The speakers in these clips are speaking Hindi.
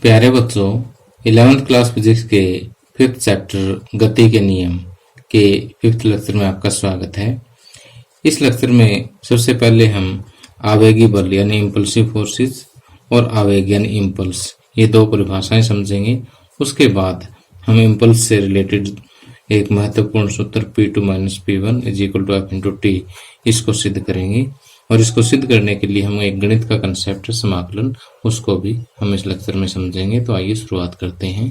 प्यारे बच्चों, 11th क्लास फिजिक्स के 5th चैप्टर गति के नियम के 5th लेक्चर में आपका स्वागत है। इस लेक्चर में सबसे पहले हम आवेगी बल यानी इम्पल्सिव फोर्सेस और आवेग यानी इम्पल्स, ये दो परिभाषाएं समझेंगे। उसके बाद हम इम्पल्स से रिलेटेड एक महत्वपूर्ण सूत्र P2 - P1 = F × T, इसको सिद्ध करेंगे। और इसको सिद्ध करने के लिए हम एक गणित का कंसेप्ट है समाकलन, उसको भी हम इस लेक्चर में समझेंगे। तो आइए शुरुआत करते हैं।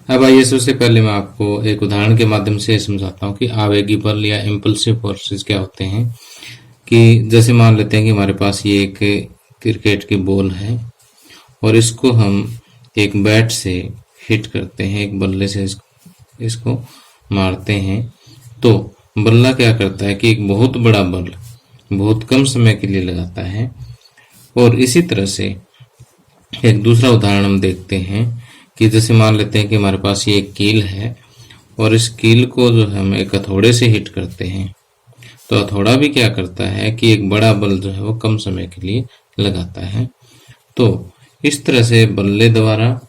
अब आइए सबसे पहले मैं आपको एक उदाहरण के माध्यम से समझाता हूँ कि आवेगी बल या इम्पल्सिव फोर्सेस क्या होते हैं। कि जैसे मान लेते हैं कि हमारे पास ये एक क्रिकेट की बॉल है और इसको हम एक बैट से हिट करते हैं, एक बल्ले से इसको मारते हैं। तो बल्ला क्या करता है कि एक बहुत बड़ा बल बहुत कम समय के लिए लगाता है। और इसी तरह से एक दूसरा उदाहरण हम देखते हैं कि जैसे मान लेते हैं कि हमारे पास ये एक कील है और इस कील को जो हम एक हथौड़े से हिट करते हैं, तो हथौड़ा भी क्या करता है कि एक बड़ा बल जो है वो कम समय के लिए लगाता है। तो इस तरह से बल्ले द्वारा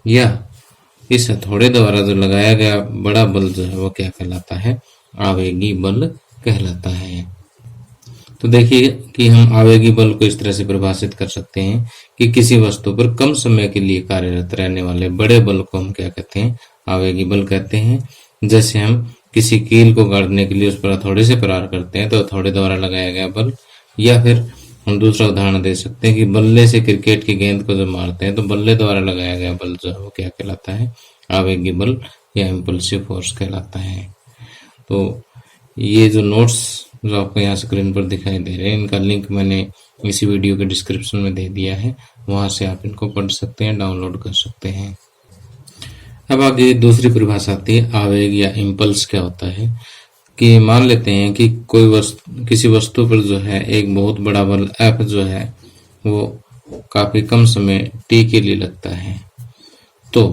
या इस हथौड़े द्वारा जो लगाया गया बड़ा बल जो है वो क्या कहलाता है, आवेगी बल कहलाता है। तो देखिए कि हम आवेगी बल को इस तरह से परिभाषित कर सकते हैं कि किसी वस्तु पर कम समय के लिए कार्यरत रहने वाले बड़े बल को हम क्या कहते हैं, आवेगी बल कहते हैं। जैसे हम किसी कील को गाड़ने के लिए उस पर हथौड़े से प्रहार करते हैं तो हथौड़े द्वारा लगाया गया बल। या फिर हम दूसरा उदाहरण दे सकते हैं कि बल्ले से क्रिकेट की गेंद को जब मारते हैं तो बल्ले द्वारा लगाया गया बल जो है वो क्या कहलाता है, आवेगी बल या इम्पल्सिव फोर्स कहलाता है। तो ये जो नोट्स जो आपको यहाँ स्क्रीन पर दिखाई दे रहे हैं, इनका लिंक मैंने इसी वीडियो के डिस्क्रिप्शन में दे दिया है, वहां से आप इनको पढ़ सकते हैं, डाउनलोड कर सकते हैं। अब आगे दूसरी परिभाषा आती है आवेग या इम्पल्स क्या होता है। कि मान लेते हैं कि किसी वस्तु पर जो है एक बहुत बड़ा बल F जो है वो काफी कम समय T के लिए लगता है। तो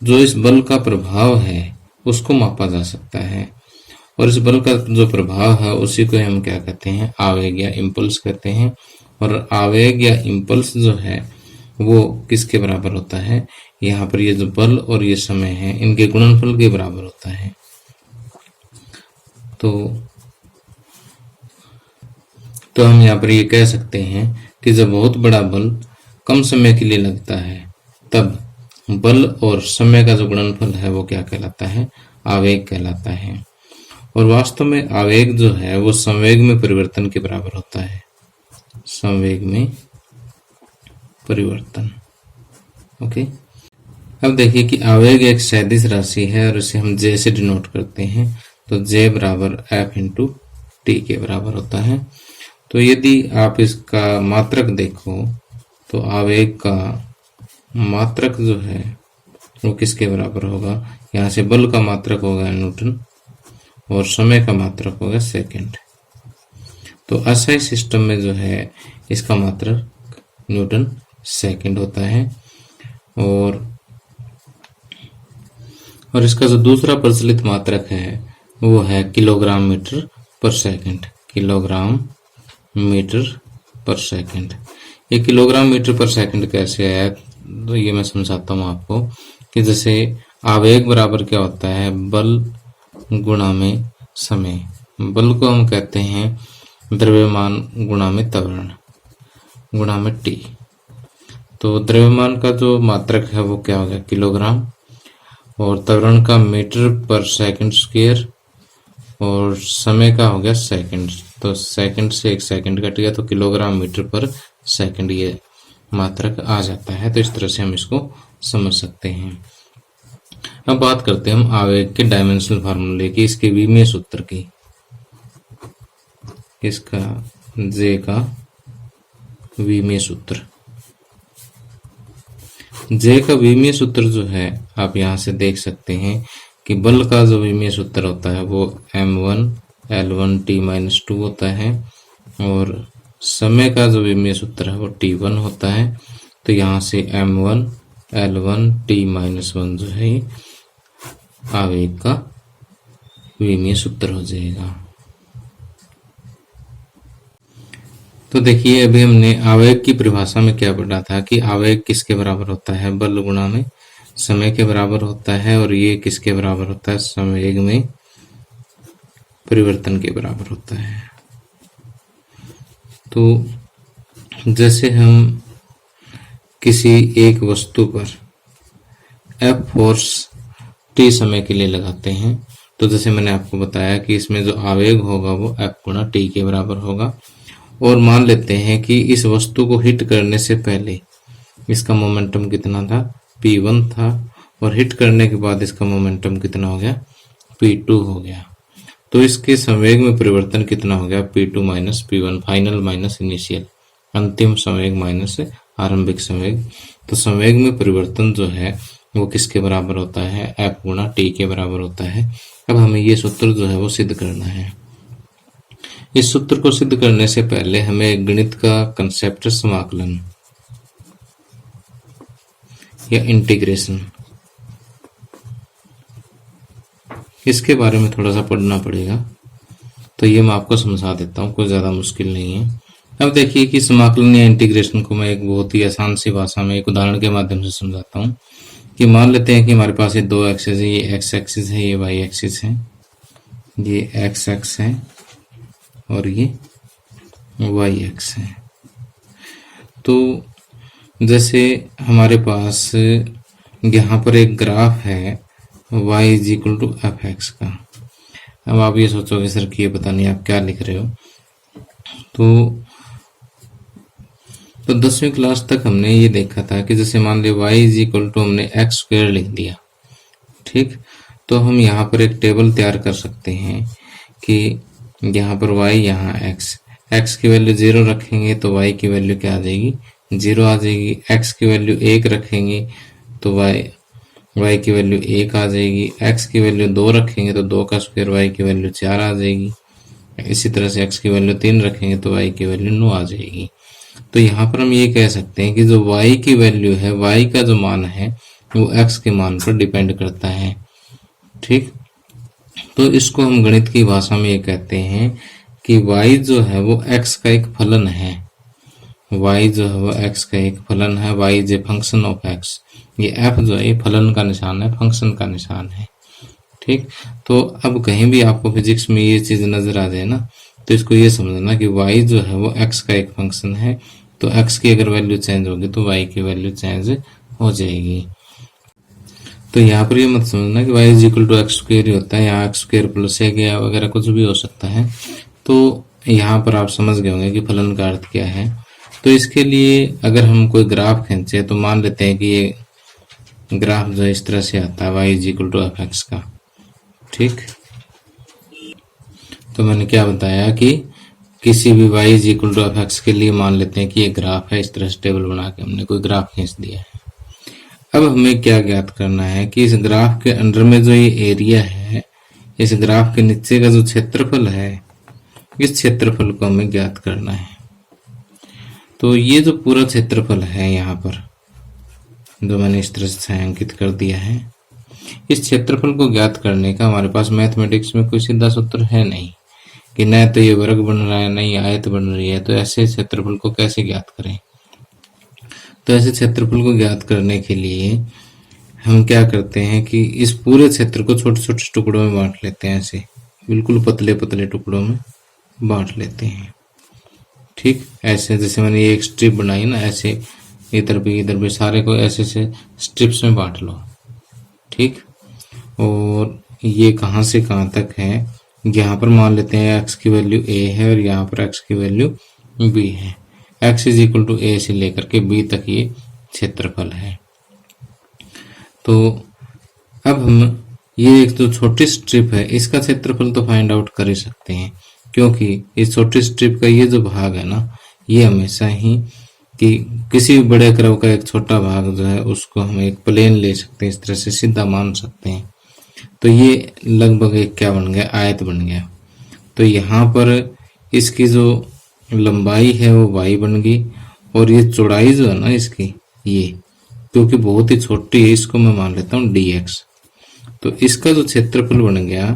जो इस बल का प्रभाव है उसको मापा जा सकता है और इस बल का जो प्रभाव है उसी को हम क्या कहते हैं, आवेग या इम्पल्स कहते हैं। और आवेग या इम्पल्स जो है वो किसके बराबर होता है, यहाँ पर ये जो बल और ये समय है इनके गुणनफल के बराबर होता है। तो हम यहाँ पर ये कह सकते हैं कि जब बहुत बड़ा बल कम समय के लिए लगता है तब बल और समय का जो गुणनफल है वो क्या कहलाता है, आवेग कहलाता है। और वास्तव में आवेग जो है वो संवेग में परिवर्तन के बराबर होता है, संवेग में परिवर्तन। ओके, अब देखिए कि आवेग एक सदिश राशि है और इसे हम J से डिनोट करते हैं। तो J = F × T के बराबर होता है। तो यदि आप इसका मात्रक देखो तो आवेग का मात्रक जो है वो किसके बराबर होगा, यहाँ से बल का मात्रक होगा न्यूटन और समय का मात्रक होगा सेकंड। तो SI सिस्टम में जो है इसका मात्रक न्यूटन सेकंड होता है। और इसका जो दूसरा प्रचलित मात्रक है वो है किलोग्राम मीटर पर सेकंड, किलोग्राम मीटर पर सेकंड। ये किलोग्राम मीटर पर सेकंड कैसे आया, तो ये मैं समझाता हूँ आपको। कि जैसे आवेग बराबर क्या होता है, बल गुणा में समय। बल को हम कहते हैं द्रव्यमान गुणा में त्वरण गुणा में T। तो द्रव्यमान का जो मात्रक है वो क्या हो गया, किलोग्राम, और त्वरण का मीटर पर सेकंड स्क्वायर, और समय का हो गया सेकंड। तो सेकंड से एक सेकंड कट गया तो किलोग्राम मीटर पर सेकंड ये मात्रक आ जाता है। तो इस तरह से हम इसको समझ सकते हैं। अब बात करते हैं हम आवेग के डायमेंशनल फार्मूले की, इसके विमीय सूत्र की। इसका J का विमीय सूत्र, J का विमीय सूत्र जो है आप यहाँ से देख सकते हैं कि बल का जो विमीय सूत्र होता है वो m1 L1 T - 2 होता है और समय का जो विमीय सूत्र है वो T1 होता है। तो यहाँ से m1 L1 T - 1 जो है आवेग का विमीय सूत्र हो जाएगा। तो देखिए अभी हमने आवेग की परिभाषा में क्या पढ़ा था कि आवेग किसके बराबर होता है, बल गुणा में समय के बराबर होता है, और ये किसके बराबर होता है, संवेग में परिवर्तन के बराबर होता है। तो जैसे हम किसी एक वस्तु पर F फोर्स t समय के लिए लगाते हैं, तो जैसे मैंने आपको बताया कि इसमें जो आवेग होगा वो F गुणा t के बराबर होगा। और मान लेते हैं कि इस वस्तु को हिट करने से पहले इसका मोमेंटम कितना था, p1 था, और हिट करने के बाद इसका मोमेंटम कितना हो गया, p2 हो गया। तो इसके संवेग में परिवर्तन कितना हो गया, p2 minus p1, final minus initial, अंतिम संवेग माइनस आरंभिक संवेग। तो संवेग में परिवर्तन जो है वो किसके बराबर होता है, F गुणा t के बराबर होता है। अब हमें ये सूत्र जो है वो सिद्ध करना है। इस सूत्र को सिद्ध करने से पहले हमें गणित का कंसेप्ट समाकलन या इंटीग्रेशन, इसके बारे में थोड़ा सा पढ़ना पड़ेगा। तो ये मैं आपको समझा देता हूँ, कोई ज़्यादा मुश्किल नहीं है। अब देखिए कि समाकलन या इंटीग्रेशन को मैं एक बहुत ही आसान सी भाषा में एक उदाहरण के माध्यम से समझाता हूँ। कि मान लेते हैं कि हमारे पास ये दो एक्सिस है, ये एक्स एक्सिस है, ये वाई एक्सिस है, ये एक्स एक्स है और ये वाई एक्स है। तो जैसे हमारे पास यहाँ पर एक ग्राफ है y is equal to F X का। अब आप ये सोचोगे सर कि ये पता नहीं आप क्या लिख रहे हो। तो 10वीं क्लास तक हमने ये देखा था कि जैसे मान लिया y इज इक्वल टू हमने एक्स स्क्वायर लिख दिया, ठीक। तो हम यहाँ पर एक टेबल तैयार कर सकते हैं कि यहाँ पर y, यहाँ x की वैल्यू 0 रखेंगे तो y की वैल्यू क्या आ जाएगी, 0 आ जाएगी। x की वैल्यू 1 रखेंगे तो y की वैल्यू 1 आ जाएगी। x की वैल्यू 2 रखेंगे तो 2 का स्क्वायर y की वैल्यू 4 आ जाएगी। इसी तरह से x की वैल्यू 3 रखेंगे तो y की वैल्यू 9 आ जाएगी। तो यहाँ पर हम ये कह सकते हैं कि जो y की वैल्यू है, y का जो मान है वो x के मान पर डिपेंड करता है, ठीक। तो इसको हम गणित की भाषा में ये कहते हैं कि y जो है वो x का एक फलन है। y जो है वो x का एक फलन है। y is a function of x। ये f जो है ये फलन का निशान है, फंक्शन का निशान है, ठीक। तो अब कहीं भी आपको फिजिक्स में ये चीज नजर आ जाए ना, तो इसको ये समझना कि y जो है वो x का एक फंक्शन है। तो x की अगर वैल्यू चेंज होगी तो y की वैल्यू चेंज हो जाएगी। तो यहाँ पर ये मत समझना कि y is equal to X square ही होता है, यहाँ एक्स स्क्वायर प्लस है या वगैरह कुछ भी हो सकता है। तो यहाँ पर आप समझ गए होंगे कि फलन का अर्थ क्या है। तो इसके लिए अगर हम कोई ग्राफ खींचे तो मान लेते हैं कि ये ग्राफ जो इस तरह से आता है y is equal to F X का, ठीक। तो मैंने क्या बताया कि किसी भी y is equal to F X के लिए मान लेते हैं कि ये ग्राफ है, इस तरह से टेबल बना के हमने कोई ग्राफ खींच दिया है। अब हमें क्या ज्ञात करना है कि इस ग्राफ के अंदर में जो ये एरिया है, इस ग्राफ के नीचे का जो क्षेत्रफल है, इस क्षेत्रफल को हमें ज्ञात करना है। तो ये जो पूरा क्षेत्रफल है यहाँ पर जो मैंने इस तरह से छायांकित कर दिया है, इस क्षेत्रफल को ज्ञात करने का हमारे पास मैथमेटिक्स में कोई सीधा सूत्र है नहीं कि न तो ये वर्ग बन रहा है, न ये आयत बन रही है। तो ऐसे क्षेत्रफल को कैसे ज्ञात करें? तो ऐसे क्षेत्रफल को ज्ञात करने के लिए हम क्या करते हैं कि इस पूरे क्षेत्र को छोटे छोटे टुकड़ों में बांट लेते हैं, ऐसे बिल्कुल पतले पतले टुकड़ों में बांट लेते हैं, ठीक। ऐसे जैसे मैंने ये एक स्ट्रिप बनाई ना, ऐसे इधर भी सारे को ऐसे से स्ट्रिप्स में बांट लो, ठीक। और ये कहाँ से कहाँ तक है, यहाँ पर मान लेते हैं x की वैल्यू a है और यहाँ पर x की वैल्यू b है। x is equal to a से लेकर के b तक ये क्षेत्रफल है। तो अब हम ये एक जो छोटी स्ट्रिप है इसका क्षेत्रफल तो फाइंड आउट कर ही सकते हैं, क्योंकि इस छोटी स्ट्रिप का ये जो भाग है ना, ये हमेशा ही कि किसी भी बड़े कर्व का एक छोटा भाग जो है उसको हम एक प्लेन ले सकते हैं, इस तरह से सीधा मान सकते हैं। तो ये लगभग एक क्या बन गया, आयत बन गया। तो यहाँ पर इसकी जो लंबाई है वो y बन गई और ये चौड़ाई जो है ना इसकी, ये क्योंकि बहुत ही छोटी है, इसको मैं मान लेता हूँ dx। तो इसका जो क्षेत्रफल बन गया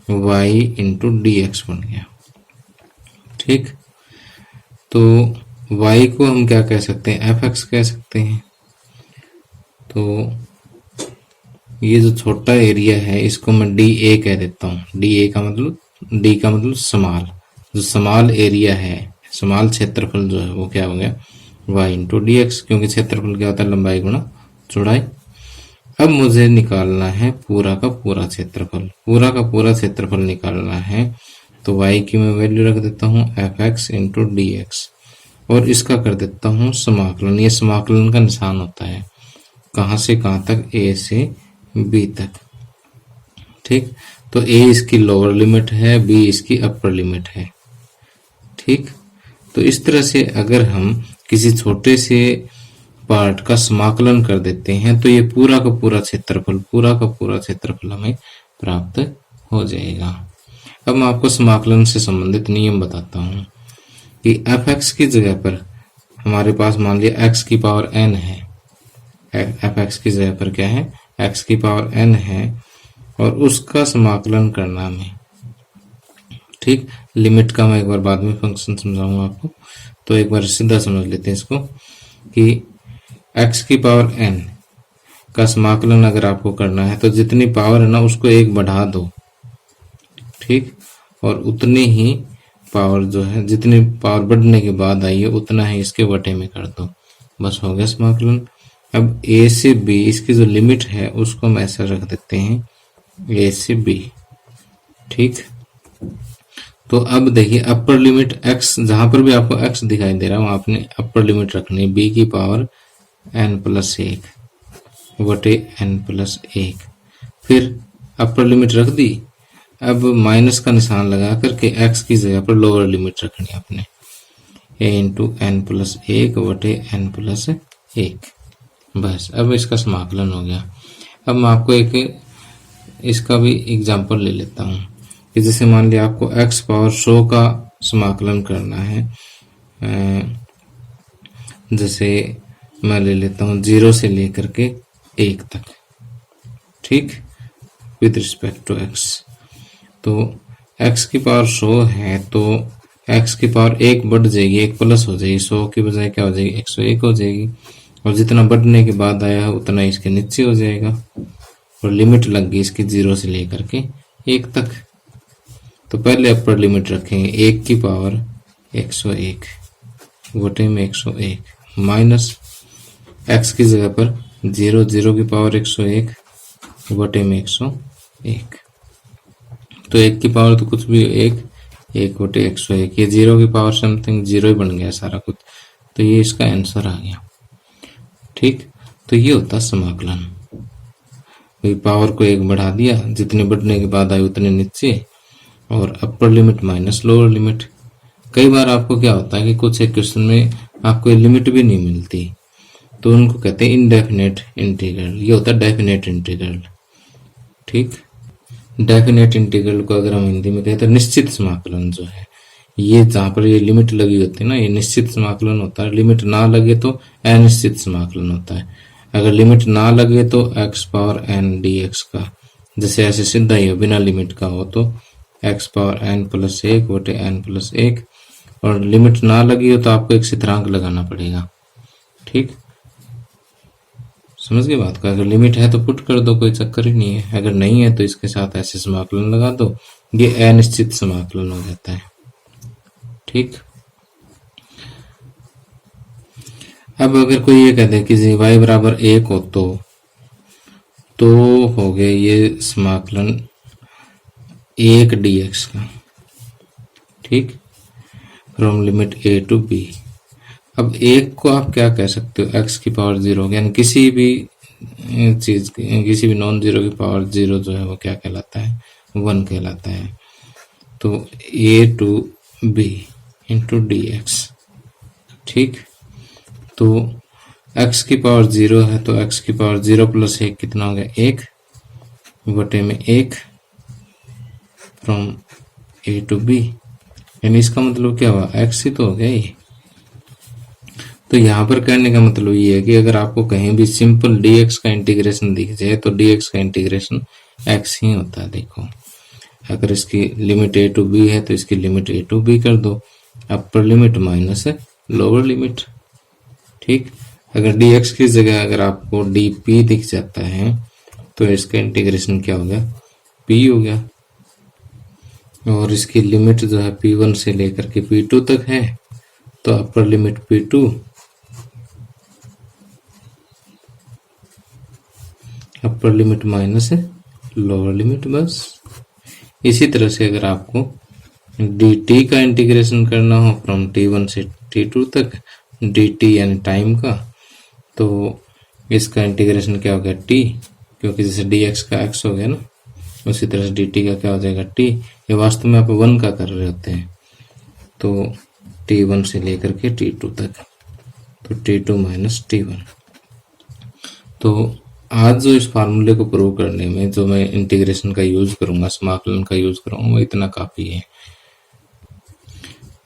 y इंटू dx बन गया, ठीक। तो y को हम क्या कह सकते हैं, fx कह सकते हैं। तो ये जो छोटा एरिया है इसको मैं dA कह देता हूँ। dA का मतलब, d का मतलब स्मॉल, जो स्मॉल एरिया है, स्मॉल क्षेत्रफल जो है वो क्या हो गया, y इंटू डी एक्स, क्योंकि क्षेत्रफल क्या होता है, लंबाई गुणा चौड़ाई। अब मुझे निकालना है पूरा का पूरा क्षेत्रफल, पूरा का पूरा क्षेत्रफल निकालना है। तो y की मैं वैल्यू रख देता हूँ F x into D x, और इसका कर देता हूँ समाकलन। ये समाकलन का निशान होता है, कहाँ से कहाँ तक, a से b तक। ठीक, तो a इसकी लोअर लिमिट है, b इसकी अपर लिमिट है। ठीक, तो इस तरह से अगर हम किसी छोटे से पार्ट का समाकलन कर देते हैं तो ये पूरा का पूरा क्षेत्रफल, पूरा का पूरा क्षेत्रफल हमें प्राप्त हो जाएगा। अब मैं आपको समाकलन से संबंधित नियम बताता हूँ कि एफ एक्स की जगह पर हमारे पास मान लिया एक्स की पावर एन है, एफ एक्स की जगह पर क्या है, एक्स की पावर एन है, और उसका समाकलन करना हमें। ठीक, लिमिट का मैं एक बार बाद में फंक्शन समझाऊंगा आपको, तो एक बार सीधा समझ लेते हैं इसको कि x की पावर n का समाकलन अगर आपको करना है तो जितनी पावर है ना उसको एक बढ़ा दो। ठीक, और उतनी ही पावर जो है, जितनी पावर बढ़ने के बाद आई है उतना ही इसके बटे में कर दो, बस हो गया समाकलन। अब a से b इसकी जो लिमिट है उसको हम ऐसा रख देते हैं, a से b। ठीक, तो अब देखिए अपर लिमिट x, जहां पर भी आपको x दिखाई दे रहा है वहां आपने अपर लिमिट रखनी है, b की पावर n प्लस 1 बटे n प्लस 1। फिर अपर लिमिट रख दी, अब माइनस का निशान लगा करके x की जगह पर लोअर लिमिट रखनी है अपने, a इंटू एन प्लस 1 बटे n प्लस 1। बस, अब इसका समाकलन हो गया। अब मैं आपको एक इसका भी एग्जाम्पल ले लेता हूँ कि जैसे मान लिया आपको x पावर 100 का समाकलन करना है। जैसे मैं ले लेता हूँ 0 से लेकर के 1 तक। ठीक, विद रिस्पेक्ट टू x। तो x की पावर 100 है तो x की पावर 1 बढ़ जाएगी, 1 प्लस हो जाएगी, 100 की बजाय क्या हो जाएगी, 101 हो जाएगी, और जितना बढ़ने के बाद आया है उतना इसके नीचे हो जाएगा, और लिमिट लग गई इसकी 0 से लेकर के 1 तक। तो पहले अपर लिमिट रखेंगे 1 की पावर 101 बटे में 101 माइनस x की जगह पर 0, 0 की पावर 101 बटे में 101। तो 1 की पावर तो कुछ भी 1 बटे 101, ये 0 की पावर समथिंग 0 ही बन गया सारा कुछ, तो ये इसका आंसर आ गया। ठीक, तो ये होता समाकलन। पावर को 1 बढ़ा दिया, जितने बढ़ने के बाद आए उतने नीचे, और upper limit minus lower limit. कई बार आपको क्या होता है कि कुछ एक क्वेश्चन में आपको लिमिट भी नहीं मिलती, तो उनको कहते हैं इनडेफिनेट इंटीग्रल, ये होता है डेफिनेट इंटीग्रल। ठीक, डेफिनेट इंटीग्रल को अगर हम हिंदी में कहें तो निश्चित समाकलन जो है, ये जहाँ पर ये लिमिट लगी होती है ना, ये निश्चित समाकलन होता है। लिमिट ना लगे तो अनिश्चित समाकलन होता है। अगर लिमिट ना लगे तो x पावर n dx का, जैसे ऐसे सीधा ही हो, बिना लिमिट का हो तो x पावर n प्लस 1 बटे n प्लस 1, और लिमिट ना लगी हो तो आपको एक स्थिरांक लगाना पड़ेगा। ठीक, समझ गए बात का। अगर लिमिट है तो पुट कर दो, कोई चक्कर ही नहीं है, अगर नहीं है तो इसके साथ ऐसे समाकलन लगा दो, ये अनिश्चित समाकलन हो जाता है। ठीक, अब अगर कोई ये कहते हैं कि जी y बराबर 1 हो तो हो गए ये समाकलन 1 dx का। ठीक, from limit a to b। अब 1 को आप क्या कह सकते हो, x की पावर 0, यानी किसी भी चीज, किसी भी नॉन जीरो की पावर 0 जो है वो क्या कहलाता है, 1 कहलाता है। तो a to b into D X. ठीक, तो x की पावर 0 है तो x की पावर 0 प्लस 1 कितना हो गया, 1 बटे में 1 फ्रॉम a टू b, यानी इसका मतलब क्या हुआ, x ही तो हो गया ये। तो यहाँ पर कहने का मतलब ये है कि अगर आपको कहीं भी सिंपल dx का इंटीग्रेशन दिख जाए तो dx का इंटीग्रेशन x ही होता है। देखो, अगर इसकी लिमिट a टू b है तो इसकी लिमिट a टू b कर दो, upper limit minus lower limit. ठीक, अगर dx की जगह अगर आपको dp दिख जाता है तो इसका इंटीग्रेशन क्या हो गया, p हो गया। और इसकी लिमिट जो है p1 से लेकर के p2 तक है, तो upper limit p2 upper limit minus lower limit, बस। इसी तरह से अगर आपको dt का इंटीग्रेशन करना हो फ्रॉम t1 से t2 तक, dt यानी टाइम का, तो इसका इंटीग्रेशन क्या हो गया t, क्योंकि जैसे dx का x हो गया ना, उसी तरह से dt का क्या हो जाएगा t। ये वास्तव में आप 1 का कर रहे होते हैं, तो t1 से लेकर के t2 तक, तो t2 माइनस t1। तो आज जो इस फार्मूले को प्रूव करने में जो मैं इंटीग्रेशन का यूज करूंगा, समाकलन का यूज करूंगा, वो इतना काफी है।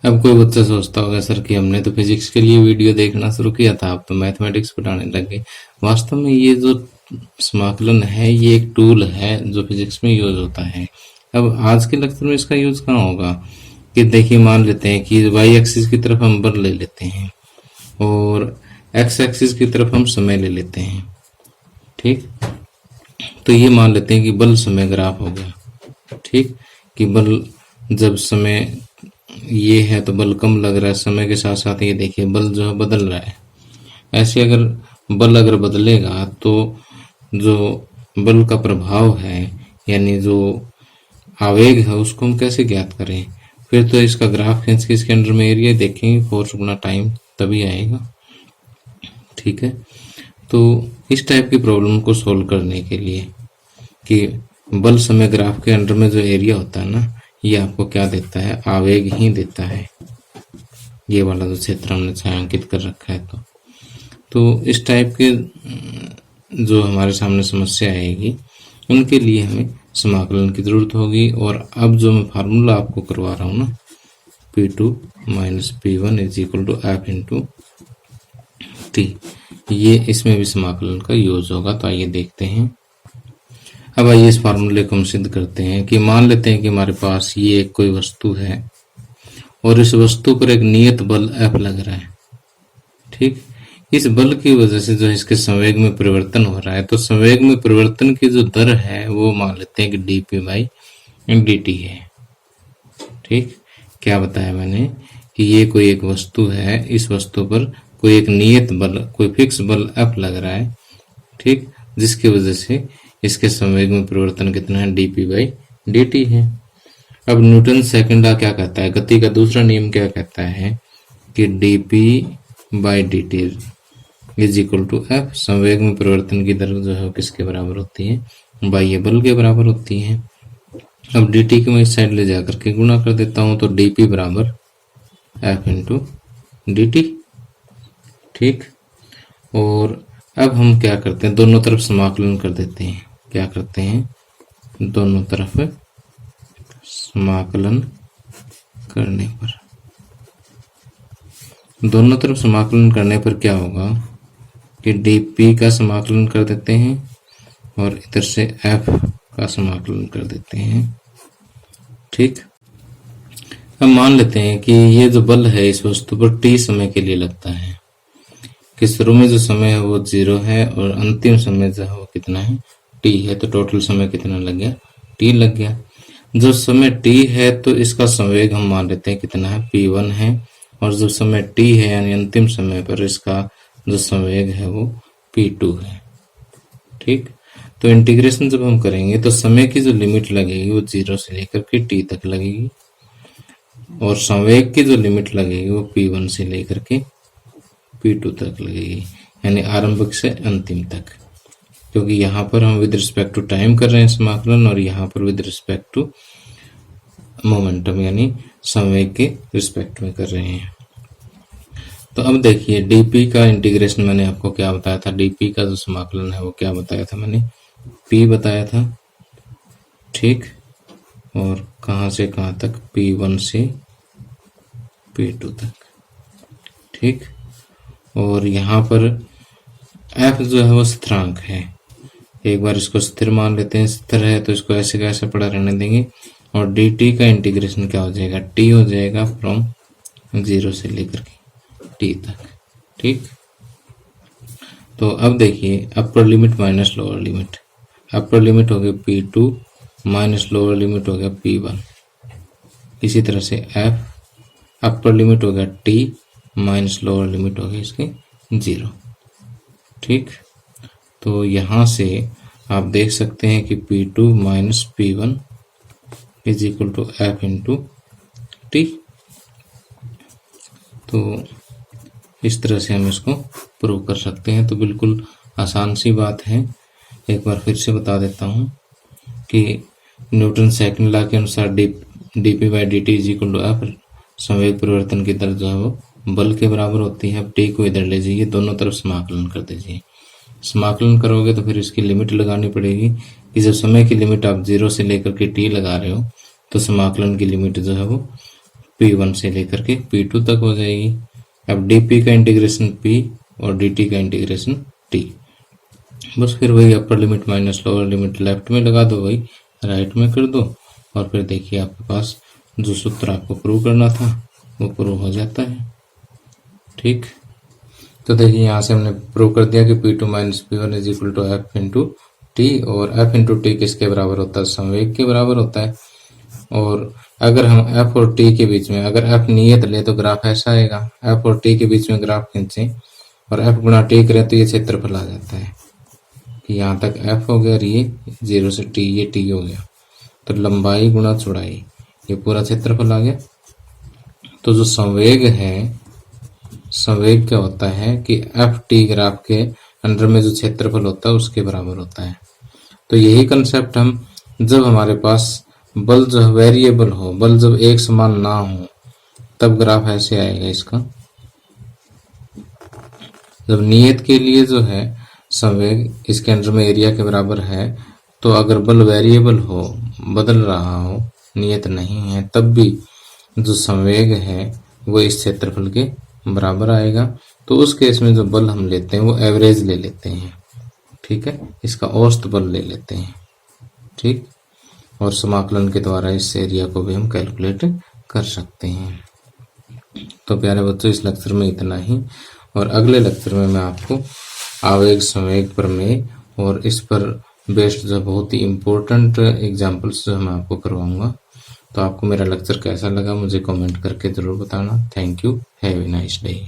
अब कोई बच्चा सोचता होगा सर कि हमने तो फिजिक्स के लिए वीडियो देखना शुरू किया था, अब तो मैथमेटिक्स पढ़ाने लग गए। वास्तव में ये जो समाकलन है ये एक टूल है जो फिजिक्स में यूज होता है। अब आज के लेक्चर में इसका यूज कहाँ होगा कि देखिए, मान लेते हैं कि वाई एक्सिस की तरफ हम बल ले लेते हैं और एक्स एक्सिस की तरफ हम समय ले लेते हैं। ठीक, तो ये मान लेते हैं कि बल समय ग्राफ हो गया। ठीक, कि बल जब समय ये है तो बल कम लग रहा है, समय के साथ साथ ये देखिए बल जो है बदल रहा है। ऐसे अगर बल अगर बदलेगा तो जो बल का प्रभाव है यानी जो आवेग है उसको हम कैसे ज्ञात करें। फिर तो इसका ग्राफ खींच के इसके अंडर में एरिया देखेंगे, फोर्स गुना टाइम, तभी आएगा। ठीक है, तो इस टाइप की प्रॉब्लम को सोल्व करने के लिए कि बल समय ग्राफ के अंडर में जो एरिया होता है ना, ये आपको क्या देता है, आवेग ही देता है। ये वाला जो क्षेत्र हमने छायांकित कर रखा है, तो इस टाइप के जो हमारे सामने समस्या आएगी उनके लिए हमें समाकलन की जरूरत होगी। और अब जो मैं फार्मूला आपको करवा रहा हूँ ना, P2 minus P1 is equal to F into T, ये इसमें भी समाकलन का यूज होगा। तो आइए देखते हैं। अब आइए इस फार्मूले को हम सिद्ध करते हैं कि मान लेते हैं कि हमारे पास ये एक कोई वस्तु है और इस वस्तु पर एक नियत बल F लग रहा है। ठीक, इस बल की वजह से जो इसके संवेग में परिवर्तन हो रहा है, तो संवेग में परिवर्तन की जो दर है वो मान लेते हैं कि dp बाई dt है। ठीक, क्या बताया मैंने कि ये कोई एक वस्तु है, इस वस्तु पर कोई एक नियत बल, कोई फिक्स बल F लग रहा है। ठीक, जिसकी वजह से इसके संवेग में परिवर्तन कितना है, dp बाई dt है। अब न्यूटन सेकंड क्या कहता है, गति का दूसरा नियम क्या कहता है कि dp by dt is equal to F, संवेग में परिवर्तन की दर जो है किसके बराबर होती है, बाह्य बल के बराबर होती है। अब dt को मैं इस साइड ले जाकर के गुणा कर देता हूं, तो dp बराबर F इंटू dt। ठीक, और अब हम क्या करते हैं, दोनों तरफ समाकलन कर देते हैं। क्या करते हैं, दोनों तरफ समाकलन करने पर, दोनों तरफ समाकलन करने पर क्या होगा कि dp का समाकलन कर देते हैं और इधर से f का समाकलन कर देते हैं। ठीक, अब मान लेते हैं कि ये जो बल है इस वस्तु पर t समय के लिए लगता है, कि शुरू में जो समय है वो 0 है और अंतिम समय जो है वो कितना है, t है। तो टोटल समय कितना लग गया, t लग गया। जो समय t है तो इसका संवेग हम मान लेते हैं कितना है, p1 है, और जो समय t है यानी अंतिम समय पर इसका जो संवेग है वो p2 है। ठीक, तो इंटीग्रेशन जब हम करेंगे तो समय की जो लिमिट लगेगी वो 0 से लेकर के t तक लगेगी और संवेग की जो लिमिट लगेगी वो p1 से लेकर के p2 तक लगेगी, यानी आरंभिक से अंतिम तक। क्योंकि यहाँ पर हम विद रिस्पेक्ट टू टाइम कर रहे हैं समाकलन और यहाँ पर विद रिस्पेक्ट टू मोमेंटम यानी संवेग के रिस्पेक्ट में कर रहे हैं। तो अब देखिए dp का इंटीग्रेशन मैंने आपको क्या बताया था, dp का जो समाकलन है वो क्या बताया था मैंने, p बताया था। ठीक, और कहाँ से कहाँ तक, p1 से p2 तक। ठीक, और यहाँ पर f जो है वो स्थिरांक है, एक बार इसको स्थिर मान लेते हैं, स्थिर है तो इसको ऐसे कैसे पड़ा रहने देंगे। और dt का इंटीग्रेशन क्या हो जाएगा, t हो जाएगा फ्रॉम 0 से लेकर के t तक। ठीक, तो अब देखिए upper limit minus lower limit. Upper limit हो गया P2 माइनस लोअर लिमिट हो गया P1। इसी तरह से f अपर लिमिट हो गया t माइनस लोअर लिमिट हो गया इसके 0। ठीक, तो यहाँ से आप देख सकते हैं कि P2 minus P1 is equal to f into T. तो इस तरह से हम इसको प्रूव कर सकते हैं। तो बिल्कुल आसान सी बात है। एक बार फिर से बता देता हूँ कि न्यूटन सेकंड लॉ के अनुसार D P by D T is equal to F, संवेग परिवर्तन की दर जो है वो बल के बराबर होती है। अब टी को इधर ले जाइए, दोनों तरफ समाकलन कर दीजिए। समाकलन करोगे तो फिर इसकी लिमिट लगानी पड़ेगी कि जब समय की लिमिट आप 0 से लेकर के टी लगा रहे हो तो समाकलन की लिमिट जो है वो P1 से लेकर के P2 तक हो जाएगी। अब dp का इंटीग्रेशन p और dt का इंटीग्रेशन t। बस फिर वही upper limit minus lower limit left में लगा दो, वही राइट में कर दो, और फिर देखिए आपके पास जो सूत्र आपको प्रूव करना था वो प्रूव हो जाता है। ठीक, तो देखिए यहाँ से हमने प्रूव कर दिया कि P2 minus P1 is equal to F into T, और एफ इंटू टी किसके बराबर होता है? संवेग के बराबर होता है। और अगर हम f और t के बीच में अगर f नियत ले तो ग्राफ ऐसा आएगा। f और t के बीच में ग्राफ खींचे और f गुणा t करें तो ये क्षेत्रफल आ जाता है कि यहाँ तक f हो गया और ये 0 से t, ये t हो गया। तो लंबाई गुणा चौड़ाई, ये पूरा क्षेत्रफल आ गया। तो जो संवेग है, संवेग क्या होता है कि एफ टी ग्राफ के अंदर में जो क्षेत्रफल होता है उसके बराबर होता है। तो यही कंसेप्ट हम जब हमारे पास बल जो वेरिएबल हो, बल जब एक समान ना हो, तब ग्राफ ऐसे आएगा इसका। जब नियत के लिए जो है संवेग इसके अंदर में एरिया के बराबर है, तो अगर बल वेरिएबल हो, बदल रहा हो, नियत नहीं है, तब भी जो संवेग है वो इस क्षेत्रफल के बराबर आएगा। तो उस केस में जो बल हम लेते हैं वो एवरेज ले लेते हैं। ठीक है, इसका औसत बल ले लेते हैं। ठीक, और समाकलन के द्वारा इस एरिया को भी हम कैलकुलेट कर सकते हैं। तो प्यारे बच्चों, इस लेक्चर में इतना ही, और अगले लेक्चर में मैं आपको आवेग संवेग प्रमेय और इस पर बेस्ड जो बहुत ही इम्पोर्टेंट एग्जाम्पल्स जो मैं आपको करवाऊंगा। तो आपको मेरा लेक्चर कैसा लगा मुझे कमेंट करके ज़रूर बताना। Thank you, have a nice day.